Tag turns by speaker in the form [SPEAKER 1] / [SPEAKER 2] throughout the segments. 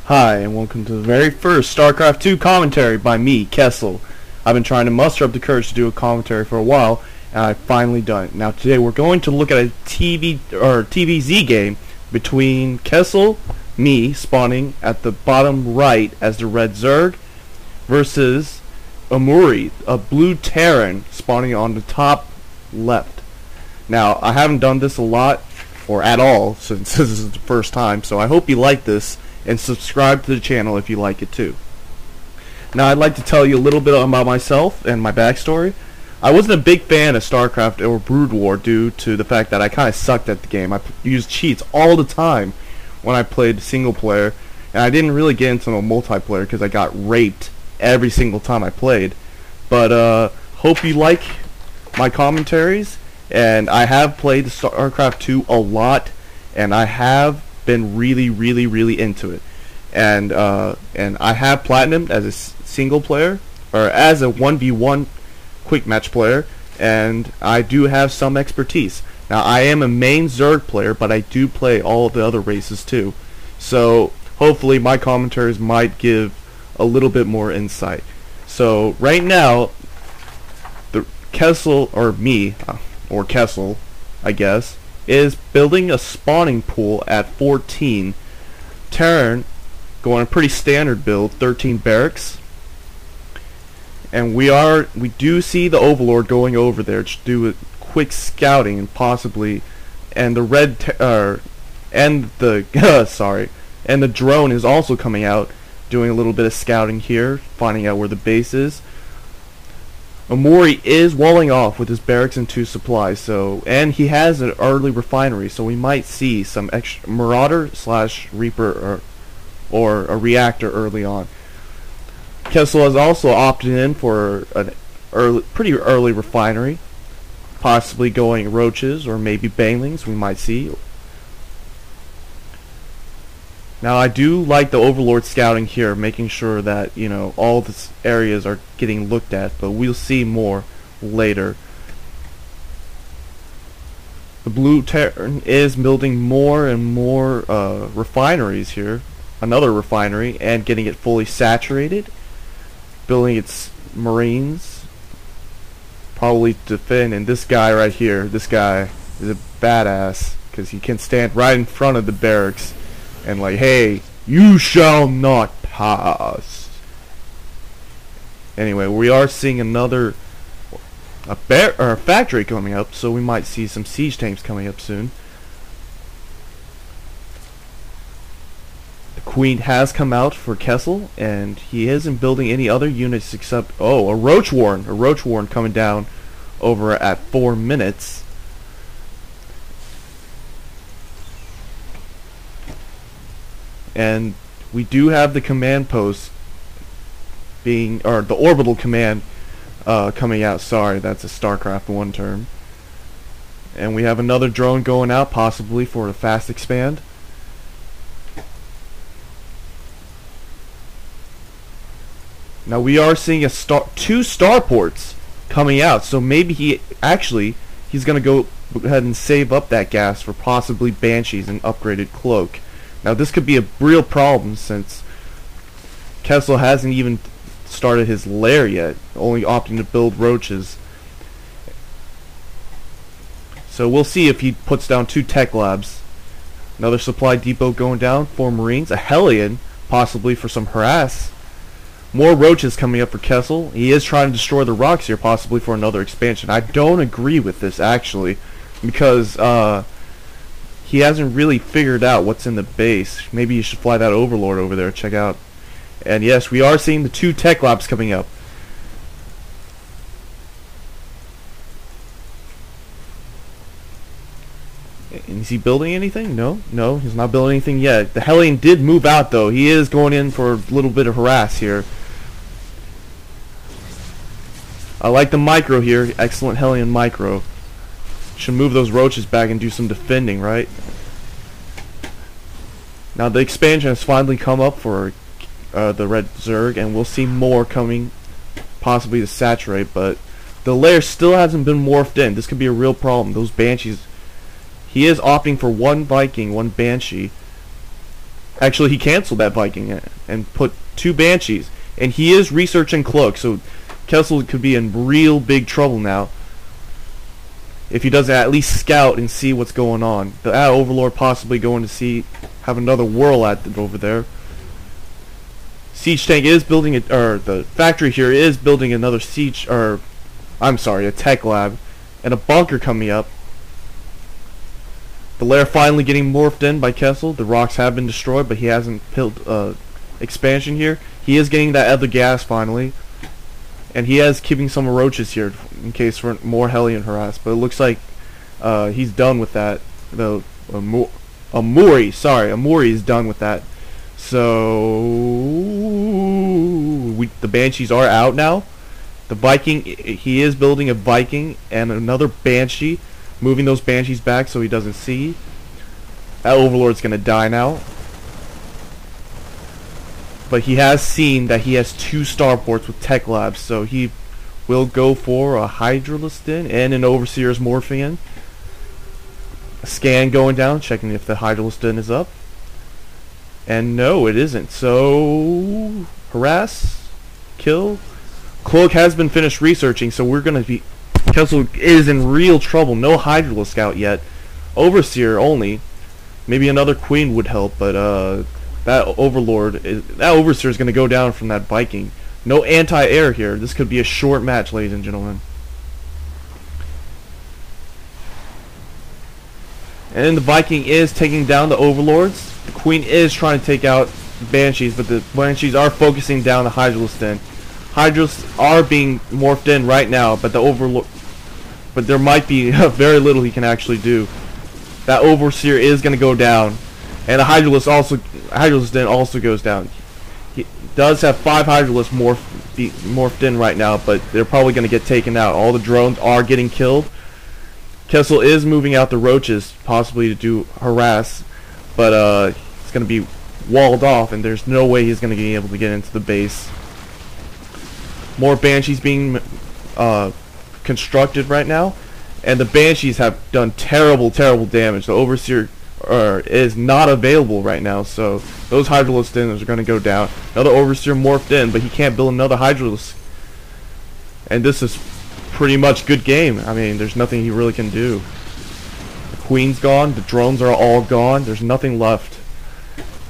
[SPEAKER 1] Hi, and welcome to the very first StarCraft 2 commentary by me, KeSl. I've been trying to muster up the courage to do a commentary for a while, and I've finally done it. Now today we're going to look at a TVZ game between KeSl, me, spawning at the bottom right as the red Zerg, versus Umari, a blue Terran, spawning on the top left. Now, I haven't done this a lot, or at all, since this is the first time, so I hope you like this, and subscribe to the channel if you like it too. Now I'd like to tell you a little bit about myself and my backstory. I wasn't a big fan of StarCraft or Brood War due to the fact that I kind of sucked at the game. I used cheats all the time when I played single player, and I didn't really get into a multiplayer because I got raped every single time I played. But hope you like my commentaries, and I have played StarCraft 2 a lot, and I have been really into it, and I have platinum as a single player, or as a 1v1 quick match player, and I do have some expertise. Now I am a main Zerg player, but I do play all the other races too, so hopefully my commentaries might give a little bit more insight. So right now, the KeSl, or me, or KeSl, I guess, is building a spawning pool at 14. Terran going a pretty standard build, 13 barracks, and we do see the Overlord going over there to do a quick scouting and possibly, and the red and the drone is also coming out, doing a little bit of scouting here, finding out where the base is. Umari is walling off with his barracks and 2 supplies, and he has an early refinery, so we might see some extra Marauder / Reaper or a reactor early on. KeSl has also opted in for an pretty early refinery, possibly going roaches or maybe banelings, we might see. Now I do like the Overlord scouting here, making sure that, you know, all the areas are getting looked at, but we'll see more later. The blue Terran is building more and more refineries here, another refinery, and getting it fully saturated, building its marines, probably to defend. And this guy right here, this guy is a badass, because he can stand right in front of the barracks and like, hey, you shall not pass. Anyway, we are seeing a factory coming up, so we might see some siege tanks coming up soon. The Queen has come out for KeSl, and he isn't building any other units except, oh, a Roach Warren coming down over at 4 minutes. And we do have the command post being, or the orbital command coming out. Sorry, that's a StarCraft 1 term. And we have another drone going out, possibly for a fast expand. Now we are seeing two starports coming out, so maybe he's gonna go ahead and save up that gas for possibly Banshees and upgraded cloak. Now this could be a real problem since KeSl hasn't even started his lair yet, only opting to build roaches. So we'll see if he puts down 2 tech labs. Another supply depot going down, 4 marines, a Hellion, possibly for some harass. More roaches coming up for KeSl. He is trying to destroy the rocks here, possibly for another expansion. I don't agree with this actually, because he hasn't really figured out what's in the base. Maybe you should fly that Overlord over there, check out. And yes, we are seeing the 2 tech labs coming up. And is he building anything? No, he's not building anything yet. The Hellion did move out though. He is going in for a little bit of harass here. I like the micro here. Excellent Hellion micro. Should move those roaches back and do some defending, right? Now the expansion has finally come up for the red Zerg, and we'll see more coming, possibly to saturate, but the lair still hasn't been morphed in. This could be a real problem. Those Banshees, he is opting for 1 Viking, 1 Banshee, Actually, he canceled that Viking and put 2 Banshees. And he is researching Cloak, so KeSl could be in real big trouble now if he doesn't at least scout and see what's going on. The Overlord possibly going to have another whirl at it over there. Siege tank is building it, or the factory here is building another siege, or I'm sorry, a tech lab, and a bunker coming up. The lair finally getting morphed in by KeSl. The rocks have been destroyed, but he hasn't built expansion here. He is getting that other gas finally, and he is keeping some roaches here in case for more Hellion harass. But it looks like he's done with that. The Umari is done with that. So the Banshees are out now. The Viking, he is building a Viking and another Banshee, moving those Banshees back so he doesn't see. That Overlord's gonna die now. But he has seen that he has 2 starports with tech labs, so he will go for a Hydraliston and an Overseer's morphing in. A scan going down, checking if the Hydraliston is up. And no, it isn't. So harass, kill. Cloak has been finished researching, so we're gonna be. KeSl is in real trouble. No Hydralisk Scout yet. Overseer only. Maybe another Queen would help, but that Overseer is gonna go down from that Viking. No anti-air here. This could be a short match, ladies and gentlemen. And the Viking is taking down the Overlords. The Queen is trying to take out Banshees, but the Banshees are focusing down the Hydraliston. Hydras are being morphed in right now, but but there might be very little he can actually do. That Overseer is going to go down, and the Hydraliston also goes down. He does have 5 Hydralisks morphed in right now, but they're probably going to get taken out. All the drones are getting killed. KeSl is moving out the roaches, possibly to do harass, but it's going to be walled off, and there's no way he's going to be able to get into the base. More Banshees being constructed right now, and the Banshees have done terrible damage. The Overseer is not available right now, so those Hydralisks are going to go down. Another Overseer morphed in, but he can't build another Hydralisk, and this is pretty much good game. I mean, there's nothing he really can do. The Queen's gone, the drones are all gone, there's nothing left.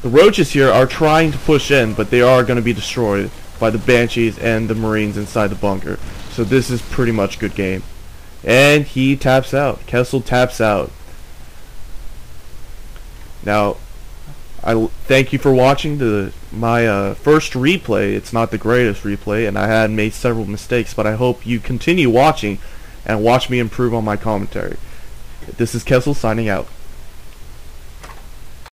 [SPEAKER 1] The roaches here are trying to push in, but they are going to be destroyed by the Banshees and the Marines inside the bunker. So this is pretty much good game. And he taps out. KeSl taps out. Now, I thank you for watching my first replay. It's not the greatest replay, and I had made several mistakes, but I hope you continue watching and watch me improve on my commentary. This is KeSl signing out.